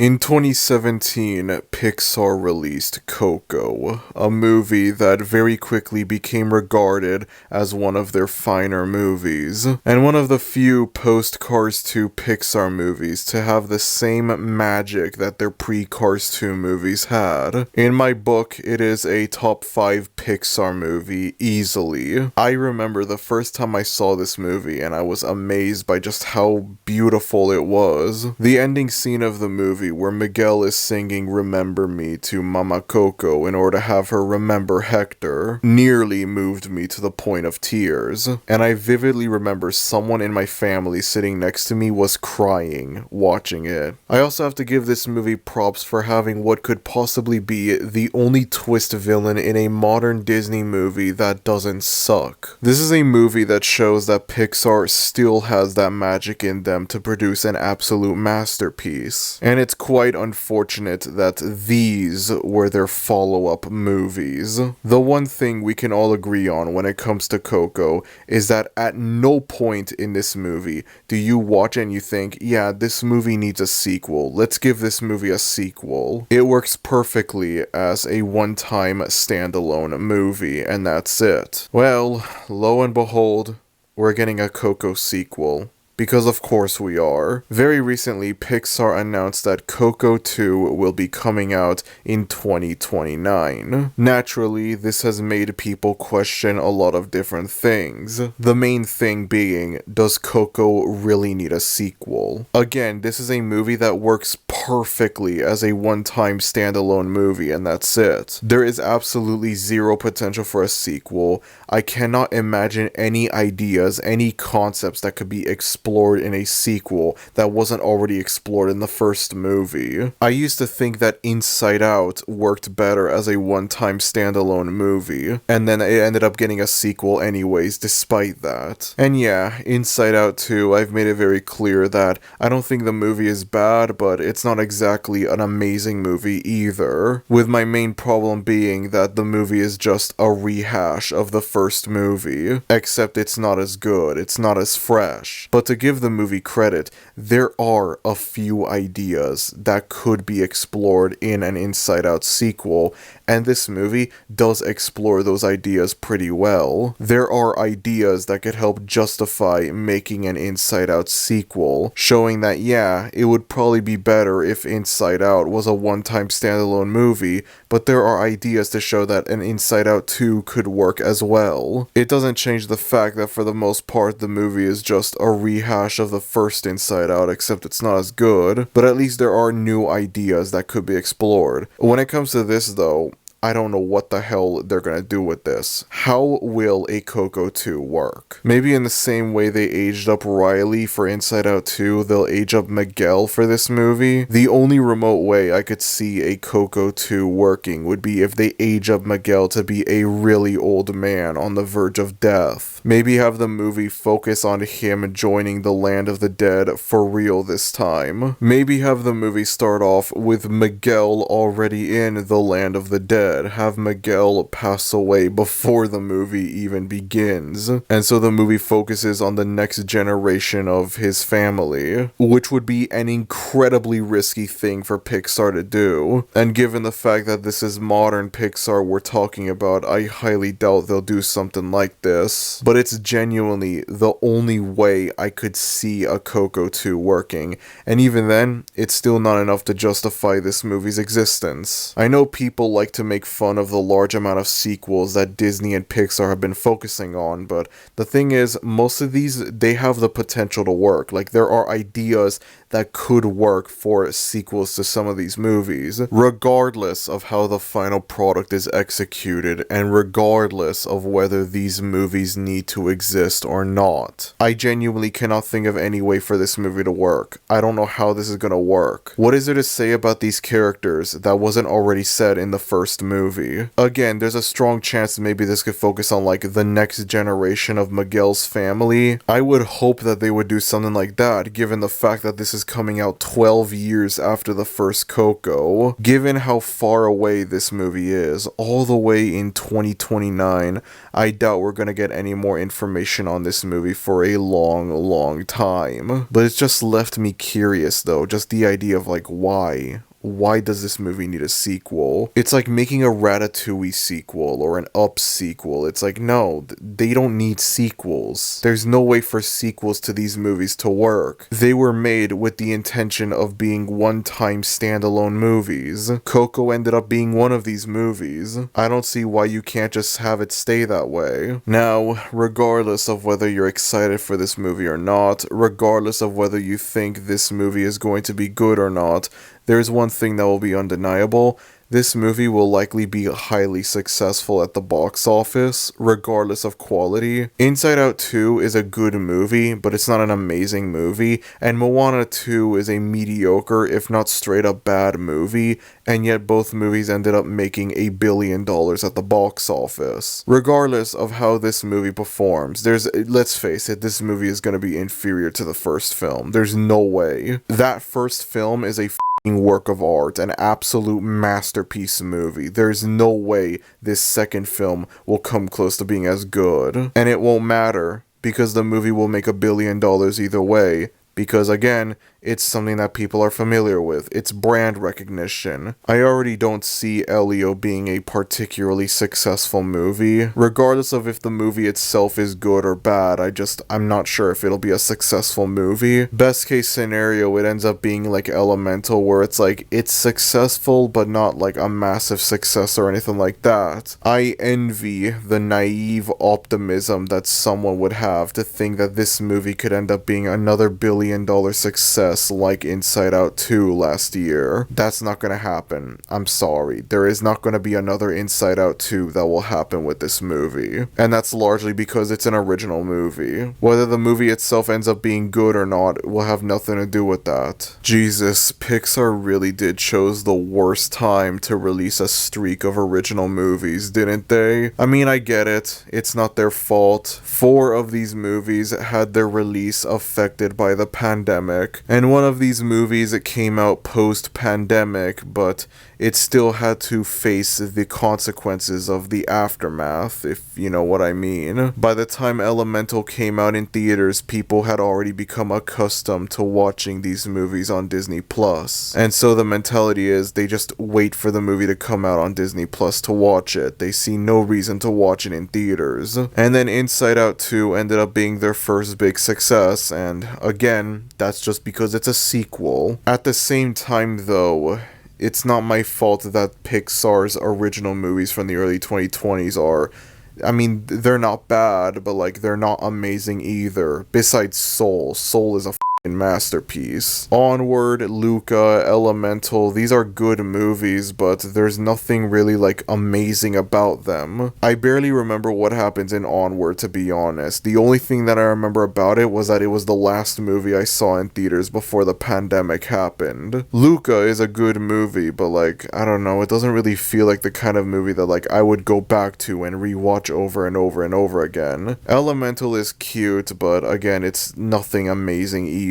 In 2017, Pixar released Coco, a movie that very quickly became regarded as one of their finer movies, and one of the few post-Cars 2 Pixar movies to have the same magic that their pre-Cars 2 movies had. In my book, it is a top 5 Pixar movie, easily. I remember the first time I saw this movie and I was amazed by just how beautiful it was. The ending scene of the movie where Miguel is singing Remember Me to Mama Coco in order to have her remember Hector nearly moved me to the point of tears. And I vividly remember someone in my family sitting next to me was crying watching it. I also have to give this movie props for having what could possibly be the only twist villain in a modern Disney movie that doesn't suck. This is a movie that shows that Pixar still has that magic in them to produce an absolute masterpiece. And it's quite unfortunate that these were their follow-up movies. The one thing we can all agree on when it comes to Coco is that at no point in this movie do you watch and you think, yeah, this movie needs a sequel. Let's give this movie a sequel. It works perfectly as a one-time standalone movie, and that's it. Well, lo and behold, we're getting a Coco sequel. Because of course we are. Very recently, Pixar announced that Coco 2 will be coming out in 2029. Naturally, this has made people question a lot of different things. The main thing being, does Coco really need a sequel? Again, this is a movie that works perfectly as a one-time standalone movie, and that's it. There is absolutely zero potential for a sequel. I cannot imagine any ideas, any concepts that could be explored in a sequel that wasn't already explored in the first movie. I used to think that Inside Out worked better as a one-time standalone movie, and then it ended up getting a sequel anyways despite that. And yeah, Inside Out 2, I've made it very clear that I don't think the movie is bad, but it's not exactly an amazing movie either, with my main problem being that the movie is just a rehash of the first movie, except it's not as good, it's not as fresh. But to give the movie credit, there are a few ideas that could be explored in an Inside Out sequel, and this movie does explore those ideas pretty well. There are ideas that could help justify making an Inside Out sequel, showing that yeah, it would probably be better if Inside Out was a one-time standalone movie, but there are ideas to show that an Inside Out 2 could work as well. It doesn't change the fact that for the most part the movie is just a rehash of the first Inside Out, except it's not as good, but at least there are new ideas that could be explored. When it comes to this though, I don't know what the hell they're gonna do with this. How will a Coco 2 work? Maybe in the same way they aged up Riley for Inside Out 2, they'll age up Miguel for this movie. The only remote way I could see a Coco 2 working would be if they age up Miguel to be a really old man on the verge of death. Maybe have the movie focus on him joining the land of the dead for real this time. Maybe have the movie start off with Miguel already in the land of the dead. Have Miguel pass away before the movie even begins, and so the movie focuses on the next generation of his family, which would be an incredibly risky thing for Pixar to do, and given the fact that this is modern Pixar we're talking about, I highly doubt they'll do something like this, but it's genuinely the only way I could see a Coco 2 working, and even then, it's still not enough to justify this movie's existence. I know people like to make fun of the large amount of sequels that Disney and Pixar have been focusing on, but the thing is, most of these, they have the potential to work. Like, there are ideas that could work for sequels to some of these movies, regardless of how the final product is executed, and regardless of whether these movies need to exist or not. I genuinely cannot think of any way for this movie to work. I don't know how this is gonna work. What is there to say about these characters that wasn't already said in the first movie? Again, there's a strong chance maybe this could focus on like the next generation of Miguel's family. I would hope that they would do something like that, given the fact that this is is coming out 12 years after the first Coco. Given how far away this movie is, all the way in 2029, I doubt we're gonna get any more information on this movie for a long time. But it's just left me curious though, just the idea of like, why? Why does this movie need a sequel? It's like making a Ratatouille sequel or an Up sequel. It's like, no, they don't need sequels. There's no way for sequels to these movies to work. They were made with the intention of being one-time standalone movies. Coco ended up being one of these movies. I don't see why you can't just have it stay that way. Now, regardless of whether you're excited for this movie or not, regardless of whether you think this movie is going to be good or not, there's one thing that will be undeniable. This movie will likely be highly successful at the box office, regardless of quality. Inside Out 2 is a good movie, but it's not an amazing movie, and Moana 2 is a mediocre, if not straight up bad movie, and yet both movies ended up making $1 billion at the box office. Regardless of how this movie performs, let's face it, this movie is going to be inferior to the first film. There's no way. That first film is a work of art, an absolute masterpiece movie. There's no way this second film will come close to being as good. And it won't matter, because the movie will make $1 billion either way. Because again, it's something that people are familiar with. It's brand recognition. I already don't see Elio being a particularly successful movie. Regardless of if the movie itself is good or bad, I'm not sure if it'll be a successful movie. Best case scenario, it ends up being like Elemental, where it's like, it's successful, but not like a massive success or anything like that. I envy the naive optimism that someone would have to think that this movie could end up being another $1 billion success like Inside Out 2 last year. That's not gonna happen. I'm sorry. There is not gonna be another Inside Out 2 that will happen with this movie. And that's largely because it's an original movie. Whether the movie itself ends up being good or not will have nothing to do with that. Jesus, Pixar really did chose the worst time to release a streak of original movies, didn't they? I mean, I get it. It's not their fault. 4 of these movies had their release affected by the pandemic, and one of these movies came out post-pandemic, but it still had to face the consequences of the aftermath, if you know what I mean. By the time Elemental came out in theaters, people had already become accustomed to watching these movies on Disney Plus. And so the mentality is they just wait for the movie to come out on Disney Plus to watch it. They see no reason to watch it in theaters. And then Inside Out 2 ended up being their first big success, and again, that's just because it's a sequel. At the same time though, it's not my fault that Pixar's original movies from the early 2020s are, I mean, they're not bad, but like, they're not amazing either. Besides Soul. Soul is a masterpiece. Onward, Luca, Elemental, these are good movies, but there's nothing really like amazing about them. I barely remember what happens in Onward, to be honest. The only thing that I remember about it was that it was the last movie I saw in theaters before the pandemic happened. Luca is a good movie, but like, I don't know, it doesn't really feel like the kind of movie that like I would go back to and rewatch over and over and over again. Elemental is cute, but again, it's nothing amazing either.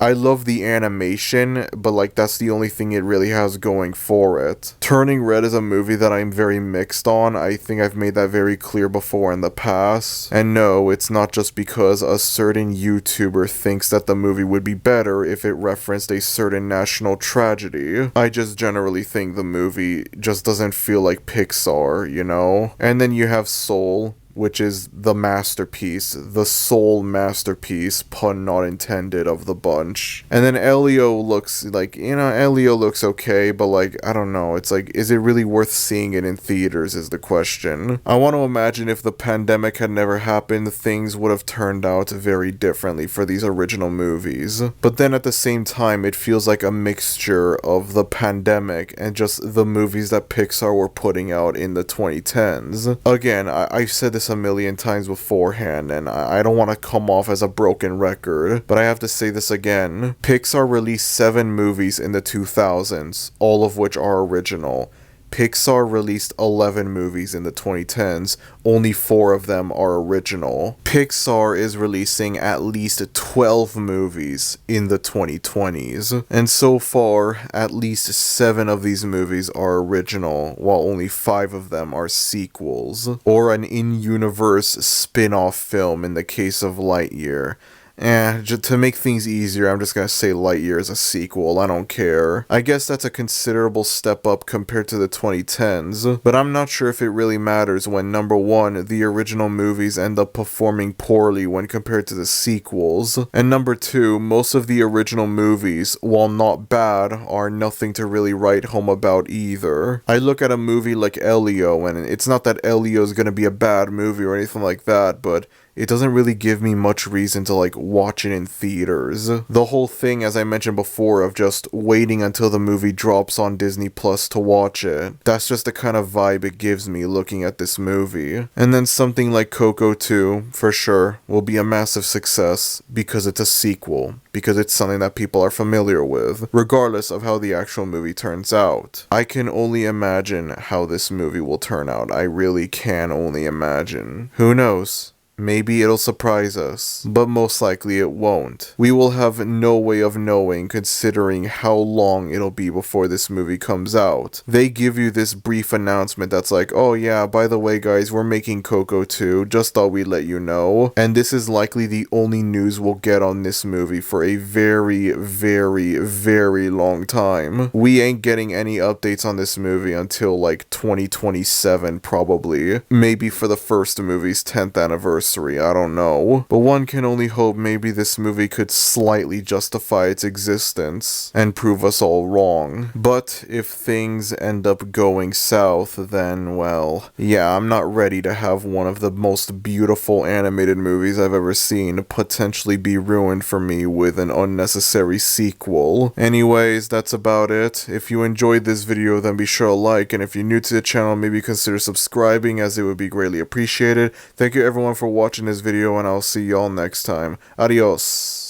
I love the animation, but like that's the only thing it really has going for it. Turning Red is a movie that I'm very mixed on. I think I've made that very clear before in the past. And no, it's not just because a certain YouTuber thinks that the movie would be better if it referenced a certain national tragedy. I just generally think the movie just doesn't feel like Pixar, you know? And then you have Soul, which is the masterpiece, the sole masterpiece, pun not intended, of the bunch. And then Elio looks like, Elio looks okay, but like, I don't know, it's like, is it really worth seeing it in theaters is the question. I want to imagine if the pandemic had never happened, things would have turned out very differently for these original movies. But then at the same time, it feels like a mixture of the pandemic and just the movies that Pixar were putting out in the 2010s. Again, I've said this a million times beforehand, and I don't want to come off as a broken record, but I have to say this again. Pixar released 7 movies in the 2000s, all of which are original. Pixar released 11 movies in the 2010s, only 4 of them are original. Pixar is releasing at least 12 movies in the 2020s, and so far, at least 7 of these movies are original, while only 5 of them are sequels, or an in-universe spin-off film in the case of Lightyear. To make things easier, I'm just gonna say Lightyear is a sequel, I don't care. I guess that's a considerable step up compared to the 2010s, but I'm not sure if it really matters when, number one, the original movies end up performing poorly when compared to the sequels, and number two, most of the original movies, while not bad, are nothing to really write home about either. I look at a movie like Elio, and it's not that Elio is gonna be a bad movie or anything like that, but it doesn't really give me much reason to watch it in theaters. The whole thing, as I mentioned before, of just waiting until the movie drops on Disney Plus to watch it, that's just the kind of vibe it gives me looking at this movie. And then something like Coco 2, for sure, will be a massive success because it's a sequel, because it's something that people are familiar with, regardless of how the actual movie turns out. I can only imagine how this movie will turn out. I really can only imagine. Who knows? Maybe it'll surprise us, but most likely it won't. We will have no way of knowing considering how long it'll be before this movie comes out. They give you this brief announcement that's like, oh yeah, by the way guys, we're making Coco 2, just thought we'd let you know. And this is likely the only news we'll get on this movie for a very, very, very long time. We ain't getting any updates on this movie until 2027 probably. Maybe for the first movie's 10th anniversary. I don't know. But one can only hope maybe this movie could slightly justify its existence and prove us all wrong. But if things end up going south, then well, yeah, I'm not ready to have one of the most beautiful animated movies I've ever seen potentially be ruined for me with an unnecessary sequel. Anyways, that's about it. If you enjoyed this video, then be sure to like, and if you're new to the channel, maybe consider subscribing, as it would be greatly appreciated. Thank you everyone for watching this video, and I'll see y'all next time. Adios.